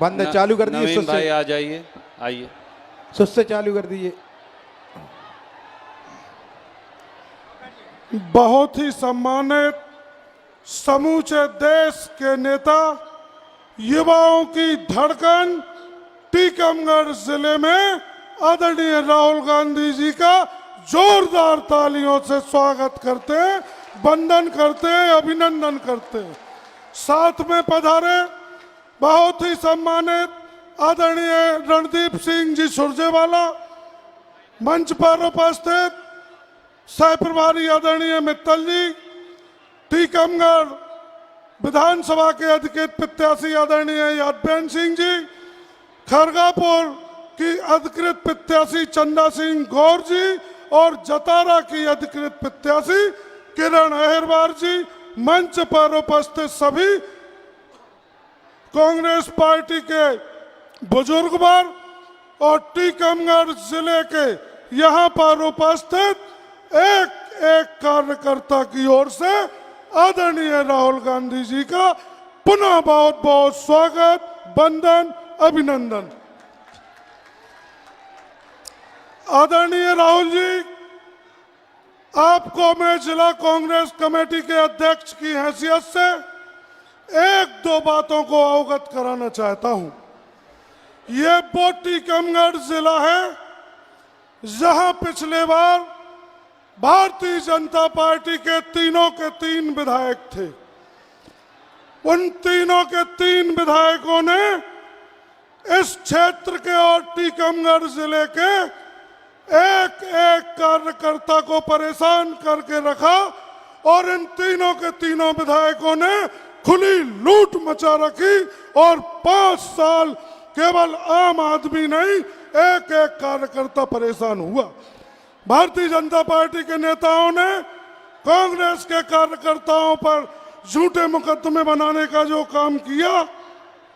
बंद चालू कर दीजिए। नवीन भाई आ जाइए, आइए। सुस्त से चालू कर दीजिए। बहुत ही सम्मानित समूचे देश के नेता, युवाओं की धड़कन टीकमगढ़ जिले में आदरणीय राहुल गांधी जी का जोरदार तालियों से स्वागत करते हैं, वंदन करते हैं, अभिनंदन करते हैं। साथ में पधारे बहुत ही सम्मानित आदरणीय रणदीप सिंह जी सुरजेवाला, मंच पर उपस्थित सह प्रभारी आदरणीय मित्तल जी, टीकमगढ़ विधानसभा के अधिकृत प्रत्याशी आदरणीय यादवेंद्र सिंह जी, खरगापुर की अधिकृत प्रत्याशी चंदा सिंह गौर जी और जतारा की अधिकृत प्रत्याशी किरण अहिरवार जी, मंच पर उपस्थित सभी कांग्रेस पार्टी के बुजुर्गवर और टीकमगढ़ जिले के यहाँ पर उपस्थित एक एक कार्यकर्ता की ओर से आदरणीय राहुल गांधी जी का पुनः बहुत बहुत स्वागत, वंदन, अभिनंदन। आदरणीय राहुल जी, आपको मैं जिला कांग्रेस कमेटी के अध्यक्ष की हैसियत से एक दो बातों को अवगत कराना चाहता हूं। ये वो टीकमगढ़ जिला है जहां पिछले बार भारतीय जनता पार्टी के तीन विधायक थे। उन तीनों के तीन विधायकों ने इस क्षेत्र के और टीकमगढ़ जिले के एक एक कार्यकर्ता को परेशान करके रखा और इन तीनों के तीनों विधायकों ने खुली लूट मचा रखी और 5 साल केवल आम आदमी नहीं, एक एक कार्यकर्ता परेशान हुआ। भारतीय जनता पार्टी के नेताओं ने कांग्रेस के कार्यकर्ताओं पर झूठे मुकदमे बनाने का जो काम किया,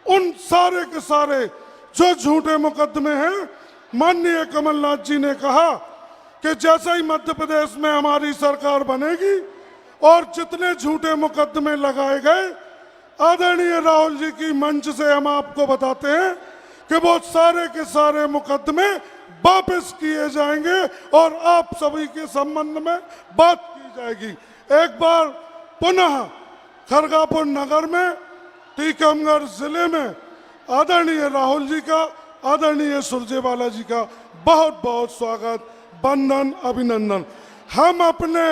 उन सारे के सारे जो झूठे मुकदमे हैं, माननीय कमलनाथ जी ने कहा कि जैसे ही मध्य प्रदेश में हमारी सरकार बनेगी और जितने झूठे मुकदमे लगाए गए, आदरणीय राहुल जी की मंच से हम आपको बताते हैं कि वो सारे के सारे मुकदमे वापस किए जाएंगे और आप सभी के संबंध में बात की जाएगी। एक बार पुनः खरगापुर नगर में, टीकमगढ़ जिले में आदरणीय राहुल जी का, आदरणीय सुरजेवाला जी का बहुत बहुत स्वागत, वंदन, अभिनंदन। हम अपने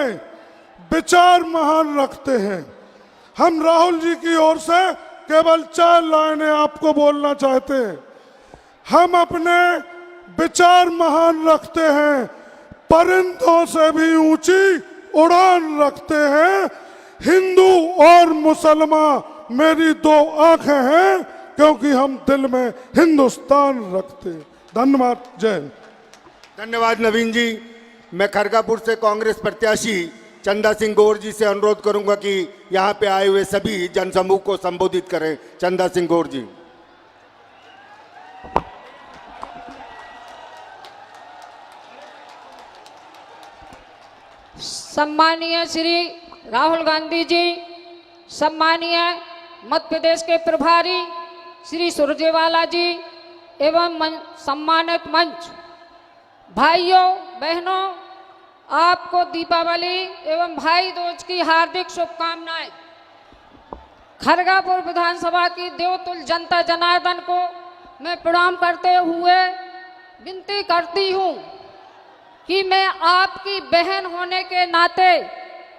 विचार महान रखते हैं। हम राहुल जी की ओर से केवल 4 लाइनें आपको बोलना चाहते हैं। हम अपने विचार महान रखते हैं, परिंदों से भी ऊंची उड़ान रखते हैं। हिंदू और मुसलमान मेरी 2 आंखें हैं, क्योंकि हम दिल में हिंदुस्तान रखते हैं। धन्यवाद, जय हिंद। धन्यवाद नवीन जी। मैं खरगापुर से कांग्रेस प्रत्याशी चंदा सिंह गौर जी से अनुरोध करूंगा कि यहाँ पे आए हुए सभी जनसमूह को संबोधित करें। चंदा सिंह गौर जी। सम्मानीय श्री राहुल गांधी जी, सम्मानीय मध्य प्रदेश के प्रभारी श्री सुरजेवाला जी एवं सम्मानित मंच, भाइयों बहनों, आपको दीपावली एवं भाई दूज की हार्दिक शुभकामनाएं। खरगापुर विधानसभा की देवतुल्य जनता जनार्दन को मैं प्रणाम करते हुए विनती करती हूं कि मैं आपकी बहन होने के नाते,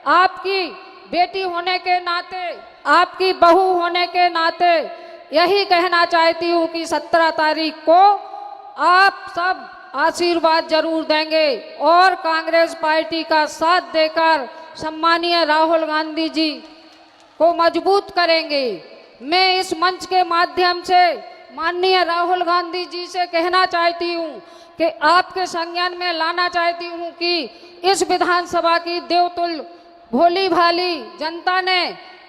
आपकी बेटी होने के नाते, आपकी बहू होने के नाते यही कहना चाहती हूँ कि 17 तारीख को आप सब आशीर्वाद जरूर देंगे और कांग्रेस पार्टी का साथ देकर सम्मानीय राहुल गांधी जी को मजबूत करेंगे। मैं इस मंच के माध्यम से माननीय राहुल गांधी जी से कहना चाहती हूँ कि आपके संज्ञान में लाना चाहती हूँ कि इस विधानसभा की देवतुल्य भोली भाली जनता ने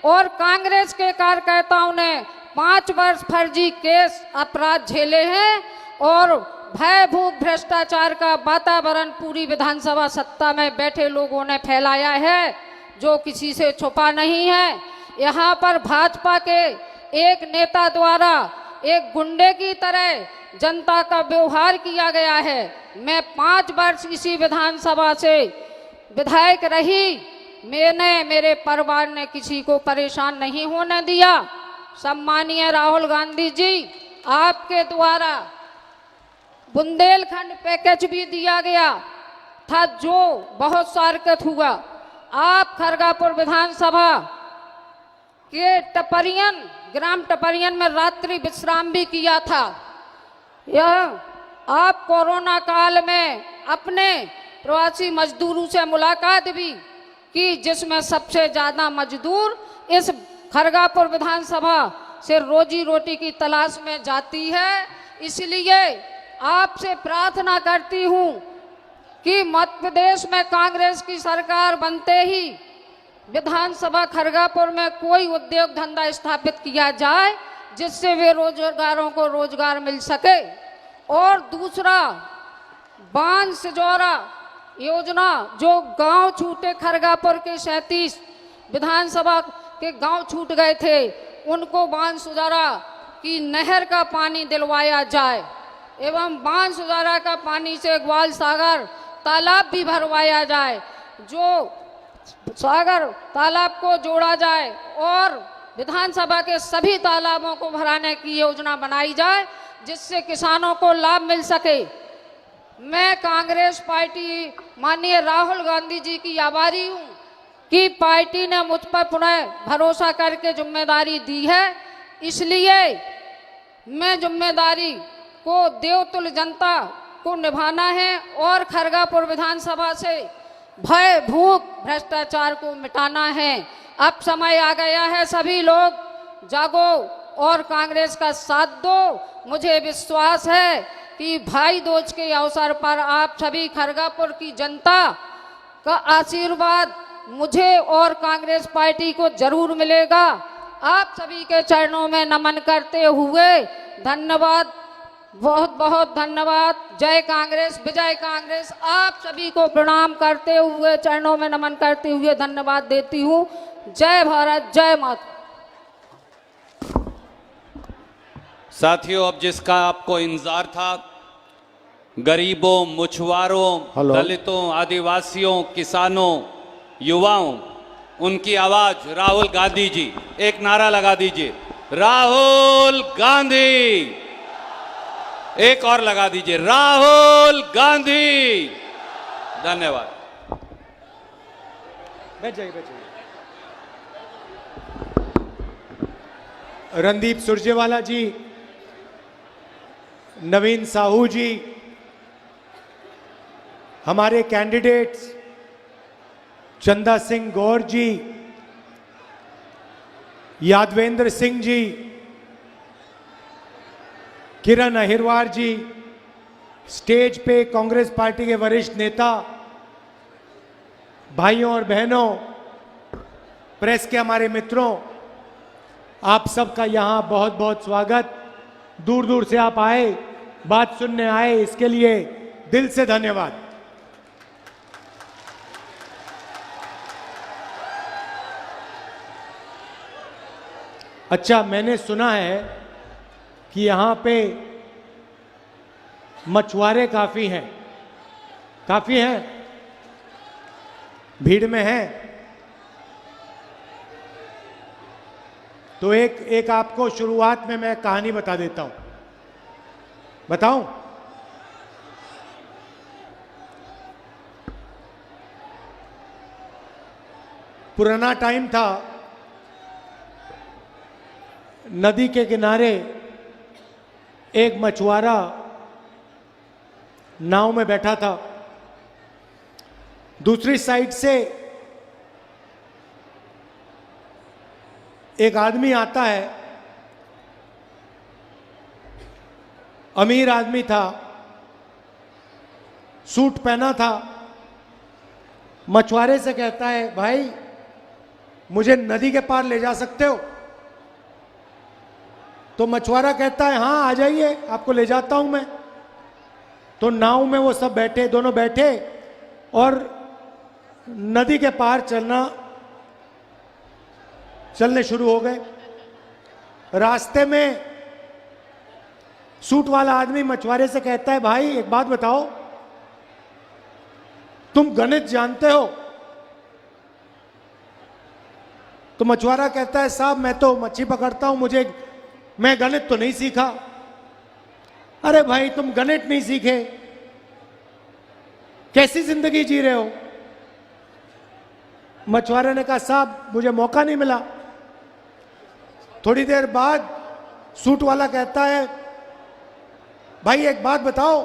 और कांग्रेस के कार्यकर्ताओं ने 5 वर्ष फर्जी केस अपराध झेले हैं और भय भूख भ्रष्टाचार का वातावरण पूरी विधानसभा सत्ता में बैठे लोगों ने फैलाया है, जो किसी से छुपा नहीं है। यहाँ पर भाजपा के एक नेता द्वारा एक गुंडे की तरह जनता का व्यवहार किया गया है। मैं 5 वर्ष इसी विधानसभा से विधायक रही, मैंने मेरे परिवार ने किसी को परेशान नहीं होने दिया। सम्मानीय राहुल गांधी जी, आपके द्वारा बुंदेलखंड पैकेज भी दिया गया था जो बहुत स्वागत हुआ। आप खरगापुर विधानसभा के टपरियन, ग्राम टपरियन में रात्रि विश्राम भी किया था। यह आप कोरोना काल में अपने प्रवासी मजदूरों से मुलाकात भी की, जिसमें सबसे ज्यादा मजदूर इस खरगापुर विधानसभा से रोजी रोटी की तलाश में जाती है। इसलिए आपसे प्रार्थना करती हूं कि मध्य प्रदेश में कांग्रेस की सरकार बनते ही विधानसभा खरगापुर में कोई उद्योग धंधा स्थापित किया जाए, जिससे वे रोजगारों को रोजगार मिल सके। और दूसरा, बांध सिजौरा योजना, जो गांव छूटे खरगापुर के 37 विधानसभा के गांव छूट गए थे, उनको बांध सिजौरा की नहर का पानी दिलवाया जाए एवं बांध सिजौरा का पानी से ग्वाल सागर तालाब भी भरवाया जाए, जो सागर तालाब को जोड़ा जाए और विधानसभा के सभी तालाबों को भराने की योजना बनाई जाए, जिससे किसानों को लाभ मिल सके। मैं कांग्रेस पार्टी माननीय राहुल गांधी जी की आभारी हूं कि पार्टी ने मुझ पर पुनः भरोसा करके जिम्मेदारी दी है। इसलिए मैं जिम्मेदारी को देवतुल्य जनता को निभाना है और खरगापुर विधानसभा से भय, भूख, भ्रष्टाचार को मिटाना है। अब समय आ गया है, सभी लोग जागो और कांग्रेस का साथ दो। मुझे विश्वास है कि भाई दूज के अवसर पर आप सभी खरगापुर की जनता का आशीर्वाद मुझे और कांग्रेस पार्टी को जरूर मिलेगा। आप सभी के चरणों में नमन करते हुए धन्यवाद, बहुत बहुत धन्यवाद। जय कांग्रेस, विजय कांग्रेस। आप सभी को प्रणाम करते हुए, चरणों में नमन करते हुए धन्यवाद देती हूँ। जय भारत, जय माता। साथियों, अब जिसका आपको इंतजार था, गरीबों, मछुआरों, दलितों, आदिवासियों, किसानों, युवाओं, उनकी आवाज राहुल गांधी जी। एक नारा लगा दीजिए, राहुल गांधी। एक और लगा दीजिए, राहुल गांधी। धन्यवाद। रणदीप सुरजेवाला जी, नवीन साहू जी, हमारे कैंडिडेट्स चंदा सिंह गौर जी, यादवेंद्र सिंह जी, किरण अहिरवार जी, स्टेज पे कांग्रेस पार्टी के वरिष्ठ नेता, भाइयों और बहनों, प्रेस के हमारे मित्रों, आप सबका यहाँ बहुत बहुत स्वागत। दूर दूर से आप आए, बात सुनने आए, इसके लिए दिल से धन्यवाद। अच्छा, मैंने सुना है कि यहाँ पे मछुआरे काफी हैं, काफी हैं, भीड़ में हैं। तो एक आपको शुरुआत में मैं कहानी बता देता हूं। बताऊं? पुराना टाइम था, नदी के किनारे एक मछुआरा नाव में बैठा था। दूसरी साइड से एक आदमी आता है, अमीर आदमी था, सूट पहना था। मछुआरे से कहता है, भाई मुझे नदी के पार ले जा सकते हो? तो मछुआरा कहता है, हाँ आ जाइए, आपको ले जाता हूं मैं। तो नाव में वो सब बैठे, दोनों बैठे और नदी के पार चलने शुरू हो गए। रास्ते में सूट वाला आदमी मछुआरे से कहता है, भाई एक बात बताओ, तुम गणित जानते हो? तो मछुआरा कहता है, साहब मैं तो मच्छी पकड़ता हूं, मैं गणित तो नहीं सीखा। अरे भाई तुम गणित नहीं सीखे, कैसी जिंदगी जी रहे हो? मछुआरे ने कहा, साहब मुझे मौका नहीं मिला। थोड़ी देर बाद सूट वाला कहता है, भाई एक बात बताओ,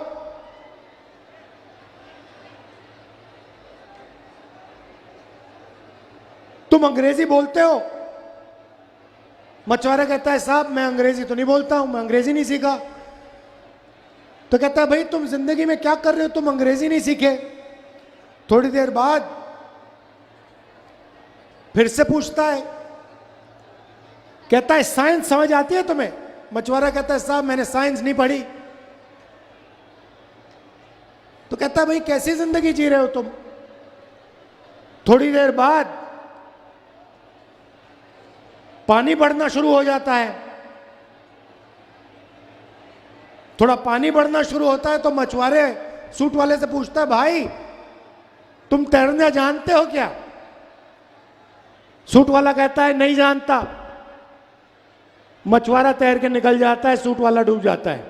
तुम अंग्रेजी बोलते हो? मछुआरा कहता है, साहब मैं अंग्रेजी तो नहीं बोलता हूं, मैं अंग्रेजी नहीं सीखा। तो कहता है, भाई तुम जिंदगी में क्या कर रहे हो, तुम अंग्रेजी नहीं सीखे? थोड़ी देर बाद फिर से पूछता है, कहता है, साइंस समझ आती है तुम्हें? मछुआरा कहता है, साहब मैंने साइंस नहीं पढ़ी। तो कहता है, भाई कैसी जिंदगी जी रहे हो तुम? थोड़ी देर बाद पानी बढ़ना शुरू हो जाता है। थोड़ा पानी बढ़ना शुरू होता है तो मछुआरे सूट वाले से पूछता है, भाई तुम तैरना जानते हो क्या? सूट वाला कहता है, नहीं जानता। मछुआरा तैर के निकल जाता है, सूट वाला डूब जाता है।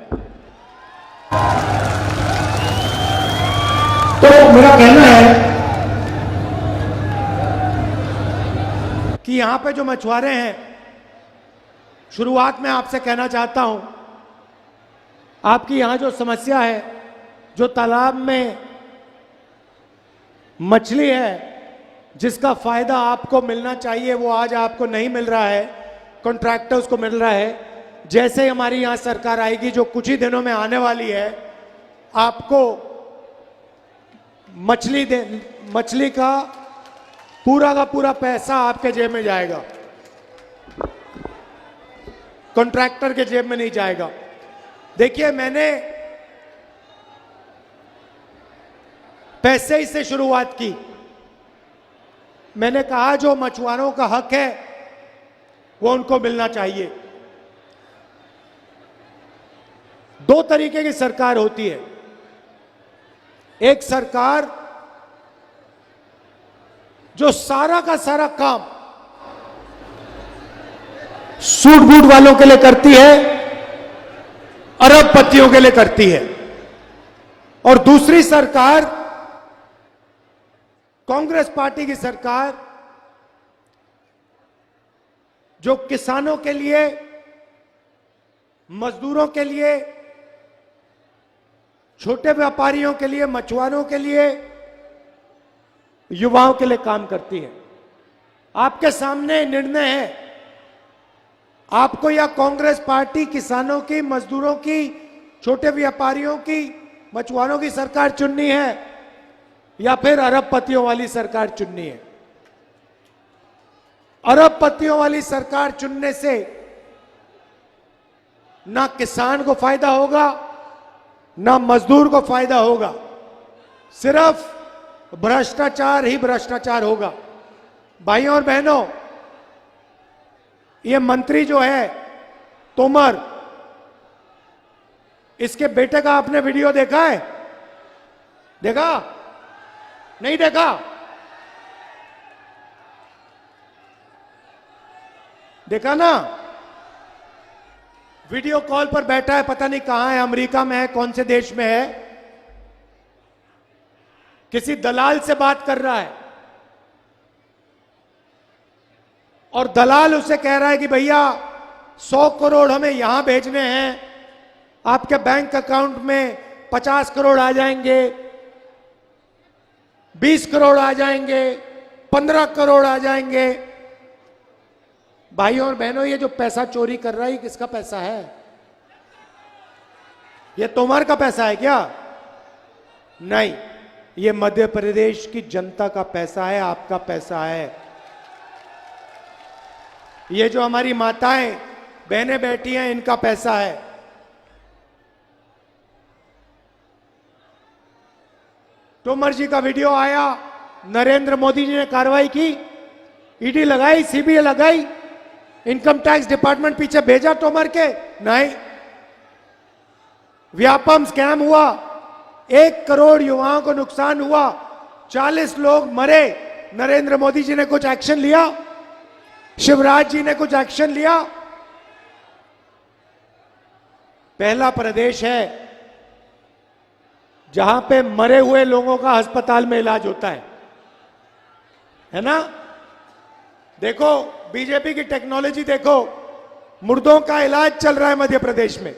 तो मेरा कहना है कि यहां पे जो मछुआरे हैं, शुरुआत में आपसे कहना चाहता हूं, आपकी यहां जो समस्या है, जो तालाब में मछली है जिसका फायदा आपको मिलना चाहिए वो आज आपको नहीं मिल रहा है, कॉन्ट्रैक्टर्स को मिल रहा है। जैसे ही हमारी यहां सरकार आएगी, जो कुछ ही दिनों में आने वाली है, आपको मछली का पूरा पैसा आपके जेब में जाएगा, कॉन्ट्रैक्टर के जेब में नहीं जाएगा। देखिए, मैंने पैसे ही से शुरुआत की। मैंने कहा जो मछुआरों का हक है वो उनको मिलना चाहिए। दो तरीके की सरकार होती है। एक सरकार जो सारा का सारा काम सूट बूट वालों के लिए करती है, अरबपतियों के लिए करती है। और दूसरी सरकार, कांग्रेस पार्टी की सरकार, जो किसानों के लिए, मजदूरों के लिए, छोटे व्यापारियों के लिए, मछुआरों के लिए, युवाओं के लिए काम करती है। आपके सामने निर्णय है, आपको या कांग्रेस पार्टी किसानों की, मजदूरों की, छोटे व्यापारियों की, मछुआरों की सरकार चुननी है या फिर अरबपतियों वाली सरकार चुननी है। अरबपतियों वाली सरकार चुनने से ना किसान को फायदा होगा, ना मजदूर को फायदा होगा, सिर्फ भ्रष्टाचार ही भ्रष्टाचार होगा। भाइयों और बहनों, ये मंत्री जो है तोमर, इसके बेटे का आपने वीडियो देखा है? देखा? नहीं देखा? देखा ना? वीडियो कॉल पर बैठा है, पता नहीं कहां है, अमेरिका में है, कौन से देश में है, किसी दलाल से बात कर रहा है और दलाल उसे कह रहा है कि भैया 100 करोड़ हमें यहां भेजने हैं, आपके बैंक अकाउंट में 50 करोड़ आ जाएंगे, 20 करोड़ आ जाएंगे, 15 करोड़ आ जाएंगे। भाइयों और बहनों, ये जो पैसा चोरी कर रहा है, किसका पैसा है? ये तोमर का पैसा है क्या? नहीं, ये मध्य प्रदेश की जनता का पैसा है, आपका पैसा है। ये जो हमारी माताएं बहनें बैठी हैं, इनका पैसा है। तोमर जी का वीडियो आया, नरेंद्र मोदी जी ने कार्रवाई की, ईडी लगाई, सीबीआई लगाई, इनकम टैक्स डिपार्टमेंट पीछे भेजा तोमर के? नहीं, व्यापम स्कैम हुआ, 1 करोड़ युवाओं को नुकसान हुआ, 40 लोग मरे। नरेंद्र मोदी जी ने कुछ एक्शन लिया? शिवराज जी ने कुछ एक्शन लिया? पहला प्रदेश है जहां पे मरे हुए लोगों का अस्पताल में इलाज होता है ना? देखो बीजेपी की टेक्नोलॉजी देखो, मुर्दों का इलाज चल रहा है मध्य प्रदेश में।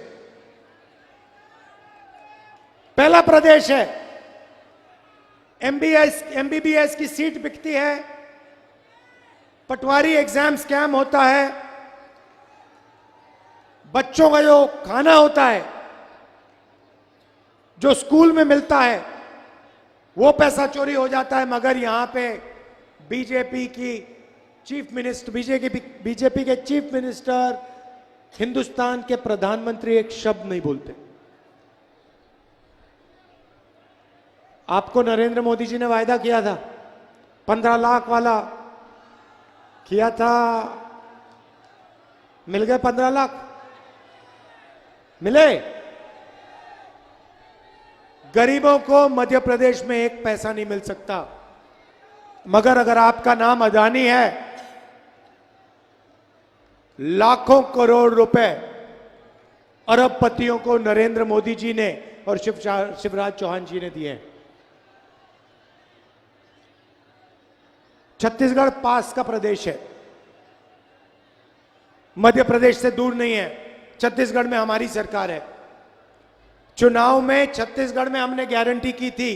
पहला प्रदेश है। एमबीबीएस की सीट बिकती है, पटवारी एग्जाम स्कैम होता है, बच्चों का जो खाना होता है जो स्कूल में मिलता है वो पैसा चोरी हो जाता है। मगर यहां पे बीजेपी की बीजेपी के चीफ मिनिस्टर, हिंदुस्तान के प्रधानमंत्री एक शब्द नहीं बोलते। आपको नरेंद्र मोदी जी ने वायदा किया था 15 लाख वाला, किया था, मिल गए 15 लाख? मिले? गरीबों को मध्य प्रदेश में 1 पैसा नहीं मिल सकता। मगर अगर आपका नाम अदानी है, लाखों करोड़ रुपए अरबपतियों को नरेंद्र मोदी जी ने और शिवराज चौहान जी ने दिए हैं। छत्तीसगढ़ पास का प्रदेश है, मध्य प्रदेश से दूर नहीं है। छत्तीसगढ़ में हमारी सरकार है। चुनाव में छत्तीसगढ़ में हमने गारंटी की थी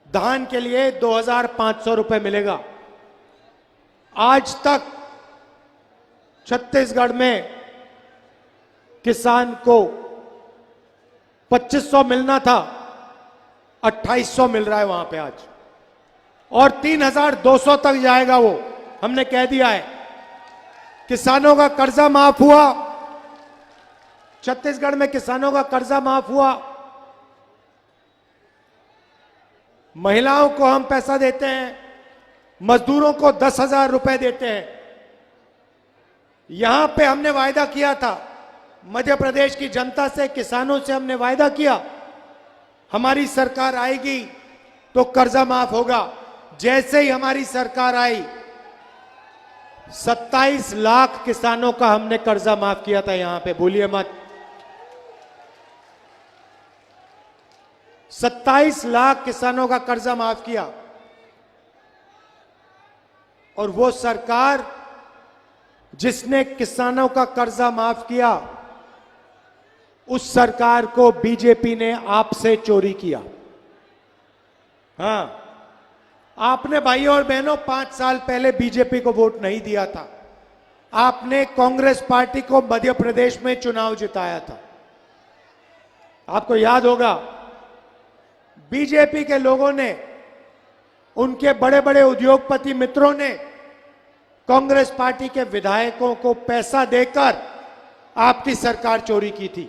धान के लिए 2500 रुपए मिलेगा। आज तक छत्तीसगढ़ में किसान को 2500 मिलना था, 2800 मिल रहा है वहां पे आज, और 3200 तक जाएगा वो, हमने कह दिया है। किसानों का कर्जा माफ हुआ, छत्तीसगढ़ में किसानों का कर्जा माफ हुआ। महिलाओं को हम पैसा देते हैं, मजदूरों को 10,000 रुपए देते हैं। यहां पे हमने वायदा किया था मध्य प्रदेश की जनता से, किसानों से हमने वायदा किया हमारी सरकार आएगी तो कर्जा माफ होगा। जैसे ही हमारी सरकार आई 27 लाख किसानों का हमने कर्जा माफ किया था। यहां पे भूलिए मत, 27 लाख किसानों का कर्जा माफ किया। और वो सरकार जिसने किसानों का कर्जा माफ किया, उस सरकार को बीजेपी ने आपसे चोरी किया। हां, आपने भाइयों और बहनों 5 साल पहले बीजेपी को वोट नहीं दिया था। आपने कांग्रेस पार्टी को मध्य प्रदेश में चुनाव जिताया था। आपको याद होगा, बीजेपी के लोगों ने, उनके बड़े बड़े उद्योगपति मित्रों ने कांग्रेस पार्टी के विधायकों को पैसा देकर आपकी सरकार चोरी की थी।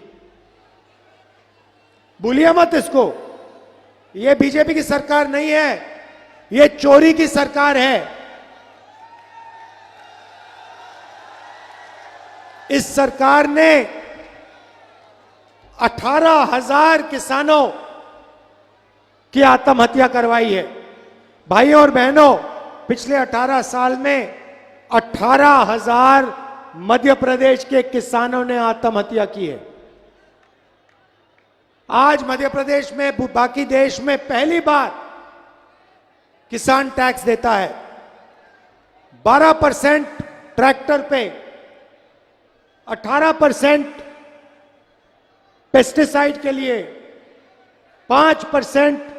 भूलिए मत इसको, यह बीजेपी की सरकार नहीं है, यह चोरी की सरकार है। इस सरकार ने 18,000 किसानों की आत्महत्या करवाई है। भाइयों और बहनों, पिछले 18 साल में 18,000 मध्य प्रदेश के किसानों ने आत्महत्या की है। आज मध्य प्रदेश में, बाकी देश में पहली बार किसान टैक्स देता है। 12% ट्रैक्टर पे, 18% पेस्टिसाइड के लिए, 5%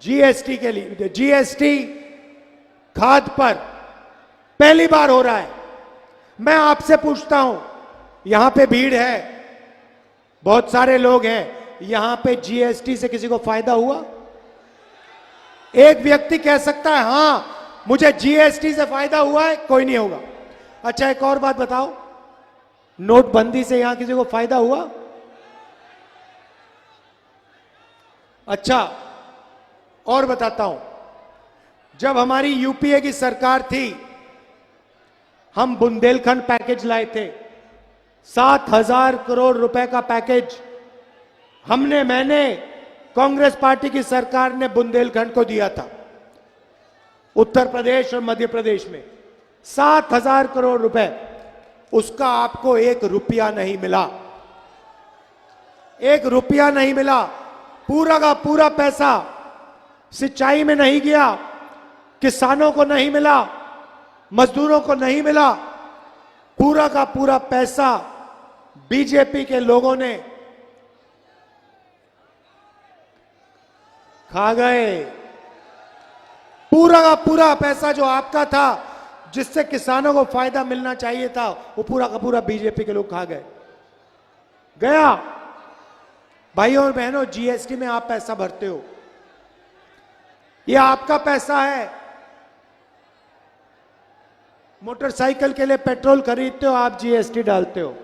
जीएसटी के लिए, जीएसटी खाद पर पहली बार हो रहा है। मैं आपसे पूछता हूं, यहां पे भीड़ है, बहुत सारे लोग हैं, यहां पे जीएसटी से किसी को फायदा हुआ? एक व्यक्ति कह सकता है हां मुझे जीएसटी से फायदा हुआ है, कोई नहीं होगा। अच्छा, एक और बात बताओ, नोटबंदी से यहां किसी को फायदा हुआ? अच्छा, और बताता हूं, जब हमारी यूपीए की सरकार थी, हम बुंदेलखंड पैकेज लाए थे। 7,000 करोड़ रुपए का पैकेज मैंने कांग्रेस पार्टी की सरकार ने बुंदेलखंड को दिया था, उत्तर प्रदेश और मध्य प्रदेश में 7,000 करोड़ रुपए। उसका आपको 1 रुपया नहीं मिला, 1 रुपया नहीं मिला। पूरा का पूरा पैसा सिंचाई में नहीं गया, किसानों को नहीं मिला, मजदूरों को नहीं मिला। पूरा का पूरा पैसा बीजेपी के लोगों ने खा गए। पूरा का पूरा पैसा जो आपका था, जिससे किसानों को फायदा मिलना चाहिए था, वो पूरा का पूरा बीजेपी के लोग खा गए। गया। भाइयों और बहनों, जीएसटी में आप पैसा भरते हो, ये आपका पैसा है। मोटरसाइकिल के लिए पेट्रोल खरीदते हो, आप जीएसटी डालते हो।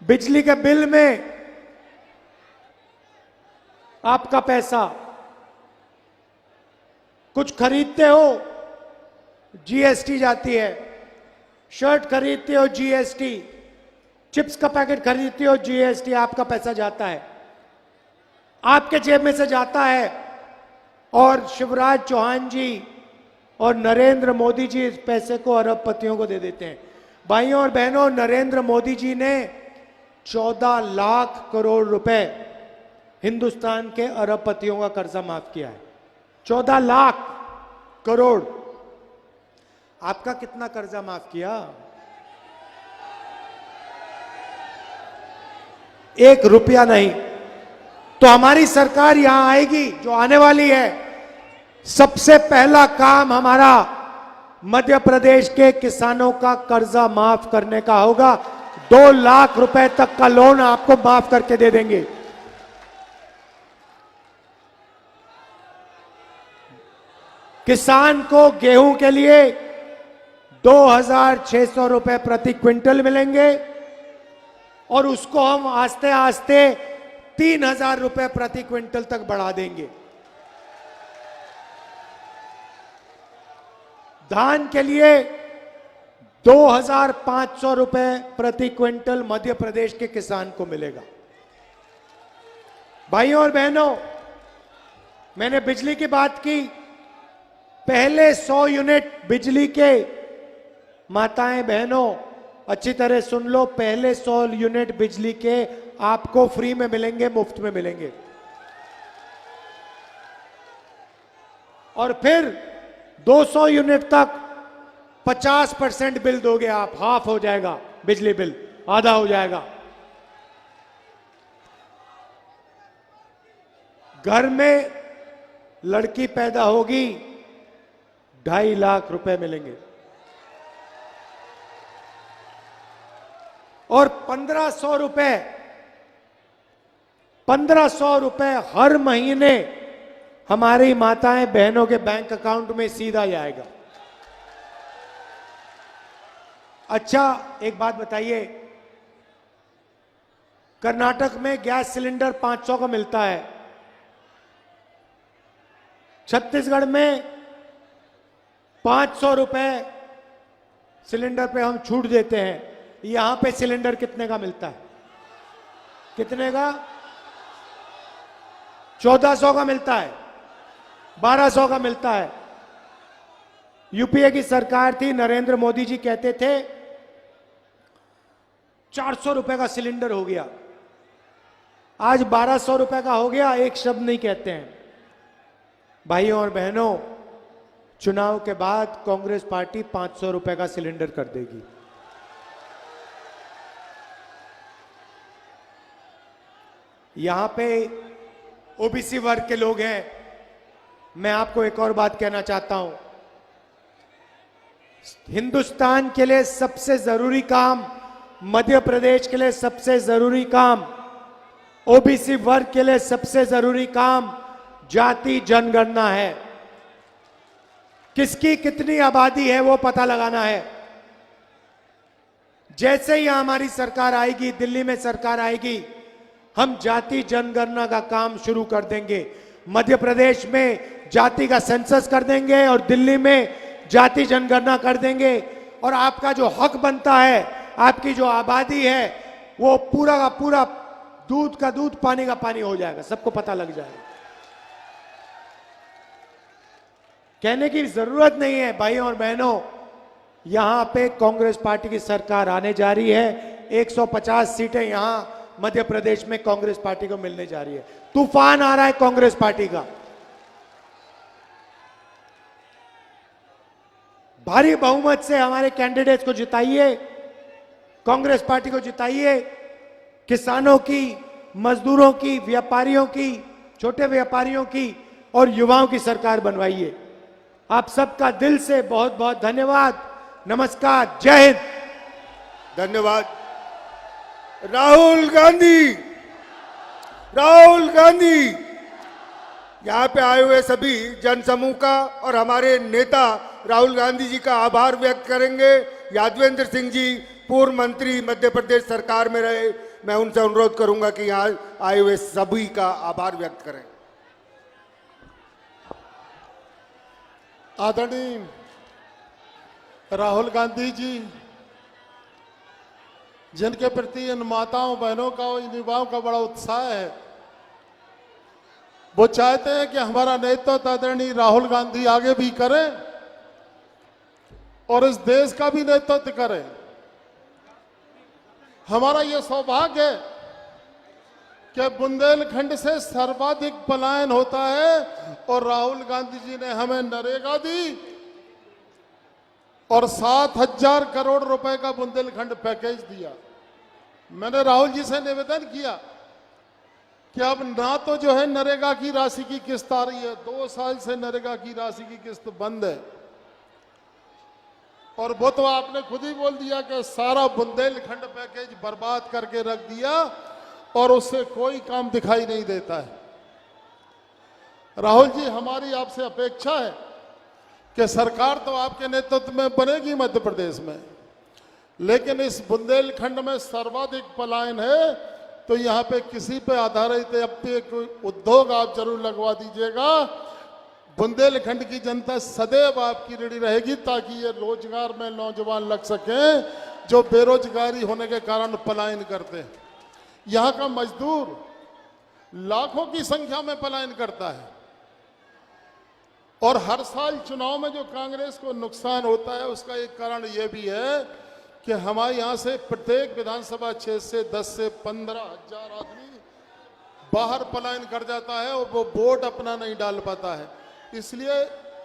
बिजली के बिल में आपका पैसा, कुछ खरीदते हो जीएसटी जाती है, शर्ट खरीदते हो जीएसटी, चिप्स का पैकेट खरीदते हो जीएसटी, आपका पैसा जाता है, आपके जेब में से जाता है। और शिवराज चौहान जी और नरेंद्र मोदी जी इस पैसे को अरबपतियों को दे देते हैं। भाइयों और बहनों, नरेंद्र मोदी जी ने 14 लाख करोड़ रुपए हिंदुस्तान के अरबपतियों का कर्जा माफ किया है। 14 लाख करोड़। आपका कितना कर्जा माफ किया? 1 रुपया नहीं। तो हमारी सरकार यहां आएगी, जो आने वाली है, सबसे पहला काम हमारा मध्य प्रदेश के किसानों का कर्जा माफ करने का होगा। 2 लाख रुपए तक का लोन आपको माफ करके दे देंगे। किसान को गेहूं के लिए 2,600 रुपए प्रति क्विंटल मिलेंगे और उसको हम आस्ते आस्ते 3,000 रुपए प्रति क्विंटल तक बढ़ा देंगे। धान के लिए 2,500 रुपए प्रति क्विंटल मध्य प्रदेश के किसान को मिलेगा। भाइयों और बहनों, मैंने बिजली की बात की। पहले 100 यूनिट बिजली के, माताएं बहनों अच्छी तरह सुन लो, पहले 100 यूनिट बिजली के आपको फ्री में मिलेंगे, मुफ्त में मिलेंगे। और फिर 200 यूनिट तक 50% बिल दोगे आप, हाफ हो जाएगा बिजली बिल, आधा हो जाएगा। घर में लड़की पैदा होगी, 2.5 लाख रुपए मिलेंगे। और 1,500 रुपए हर महीने हमारी माताएं बहनों के बैंक अकाउंट में सीधा जाएगा। अच्छा, एक बात बताइए, कर्नाटक में गैस सिलेंडर 500 का मिलता है, छत्तीसगढ़ में 500 रुपए सिलेंडर पे हम छूट देते हैं। यहां पे सिलेंडर कितने का मिलता है? कितने का? 1400 का मिलता है, 1200 का मिलता है। यूपीए की सरकार थी, नरेंद्र मोदी जी कहते थे 400 रुपए का सिलेंडर हो गया, आज 1200 रुपए का हो गया, एक शब्द नहीं कहते हैं। भाइयों और बहनों, चुनाव के बाद कांग्रेस पार्टी 500 रुपए का सिलेंडर कर देगी। यहां पे ओबीसी वर्ग के लोग हैं। मैं आपको एक और बात कहना चाहता हूं, हिंदुस्तान के लिए सबसे जरूरी काम, मध्य प्रदेश के लिए सबसे जरूरी काम, ओबीसी वर्ग के लिए सबसे जरूरी काम जाति जनगणना है। किसकी कितनी आबादी है वो पता लगाना है। जैसे ही हमारी सरकार आएगी, दिल्ली में सरकार आएगी, हम जाति जनगणना का काम शुरू कर देंगे। मध्य प्रदेश में जाति का सेंसस कर देंगे और दिल्ली में जाति जनगणना कर देंगे। और आपका जो हक बनता है, आपकी जो आबादी है, वो पूरा का पूरा दूध का दूध पानी का पानी हो जाएगा, सबको पता लग जाएगा। कहने की जरूरत नहीं है भाइयों और बहनों, यहां पे कांग्रेस पार्टी की सरकार आने जा रही है। 150 सीटें यहां मध्य प्रदेश में कांग्रेस पार्टी को मिलने जा रही है। तूफान आ रहा है कांग्रेस पार्टी का। भारी बहुमत से हमारे कैंडिडेट्स को जिताइए, कांग्रेस पार्टी को जिताइए। किसानों की, मजदूरों की, व्यापारियों की, छोटे व्यापारियों की और युवाओं की सरकार बनवाइए। आप सबका दिल से बहुत बहुत धन्यवाद। नमस्कार, जय हिंद। धन्यवाद। राहुल गांधी, राहुल गांधी। यहाँ पे आए हुए सभी जनसमूह का और हमारे नेता राहुल गांधी जी का आभार व्यक्त करेंगे। यादवेंद्र सिंह जी पूर्व मंत्री मध्य प्रदेश सरकार में रहे, मैं उनसे अनुरोध करूंगा कि यहाँ आए हुए सभी का आभार व्यक्त करें। आदरणीय राहुल गांधी जी, जिनके प्रति इन माताओं बहनों का और इन युवाओं का बड़ा उत्साह है, वो चाहते हैं कि हमारा नेतृत्व आदरणीय राहुल गांधी आगे भी करें और इस देश का भी नेतृत्व करें। हमारा यह सौभाग्य है कि बुंदेलखंड से सर्वाधिक पलायन होता है और राहुल गांधी जी ने हमें नरेगा दी और 7,000 करोड़ रुपए का बुंदेलखंड पैकेज दिया। मैंने राहुल जी से निवेदन किया कि अब ना तो जो है नरेगा की राशि की किस्त आ रही है, 2 साल से नरेगा की राशि की किस्त बंद है, और वो तो आपने खुद ही बोल दिया कि सारा बुंदेलखंड पैकेज बर्बाद करके रख दिया और उससे कोई काम दिखाई नहीं देता है। राहुल जी, हमारी आपसे अपेक्षा है कि सरकार तो आपके नेतृत्व में बनेगी मध्य प्रदेश में, लेकिन इस बुंदेलखंड में सर्वाधिक पलायन है, तो यहाँ पे किसी पे आधारित कोई उद्योग आप जरूर लगवा दीजिएगा। बुंदेलखंड की जनता सदैव आपकी ऋणी रहेगी ताकि ये रोजगार में नौजवान लग सकें जो बेरोजगारी होने के कारण पलायन करते हैं। यहाँ का मजदूर लाखों की संख्या में पलायन करता है और हर साल चुनाव में जो कांग्रेस को नुकसान होता है उसका एक कारण यह भी है कि हमारे यहाँ से प्रत्येक विधानसभा क्षेत्र से 10 से 15 हजार आदमी बाहर पलायन कर जाता है और वो वोट अपना नहीं डाल पाता है। इसलिए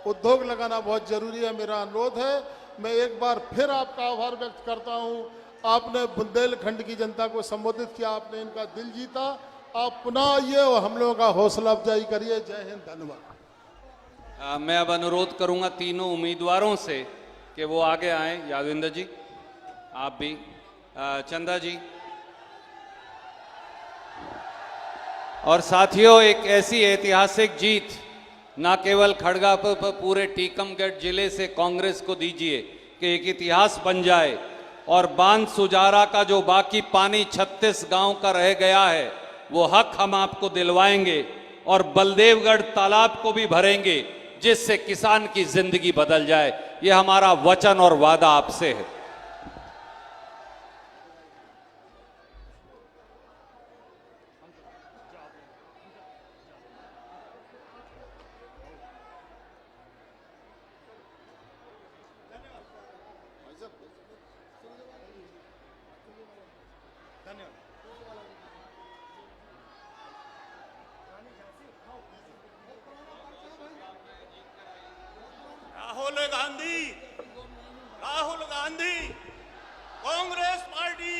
उद्योग लगाना बहुत जरूरी है। मेरा अनुरोध है, मैं एक बार फिर आपका आभार व्यक्त करता हूं। आपने बुंदेलखंड की जनता को संबोधित किया, आपने इनका दिल जीता। आप पुनः आइए और हम लोगों का हौसला अफजाई करिए। जय हिंद, धन्यवाद। मैं अब अनुरोध करूंगा तीनों उम्मीदवारों से कि वो आगे आए। यादवेंद्र जी, आप भी, चंदा जी, और साथियों, एक ऐसी ऐतिहासिक जीत ना केवल खड़गा पर पूरे टीकमगढ़ जिले से कांग्रेस को दीजिए कि एक इतिहास बन जाए और बांध सुजारा का जो बाकी पानी 36 गांव का रह गया है वो हक हम आपको दिलवाएंगे और बलदेवगढ़ तालाब को भी भरेंगे जिससे किसान की जिंदगी बदल जाए। ये हमारा वचन और वादा आपसे है। राहुल गांधी, कांग्रेस पार्टी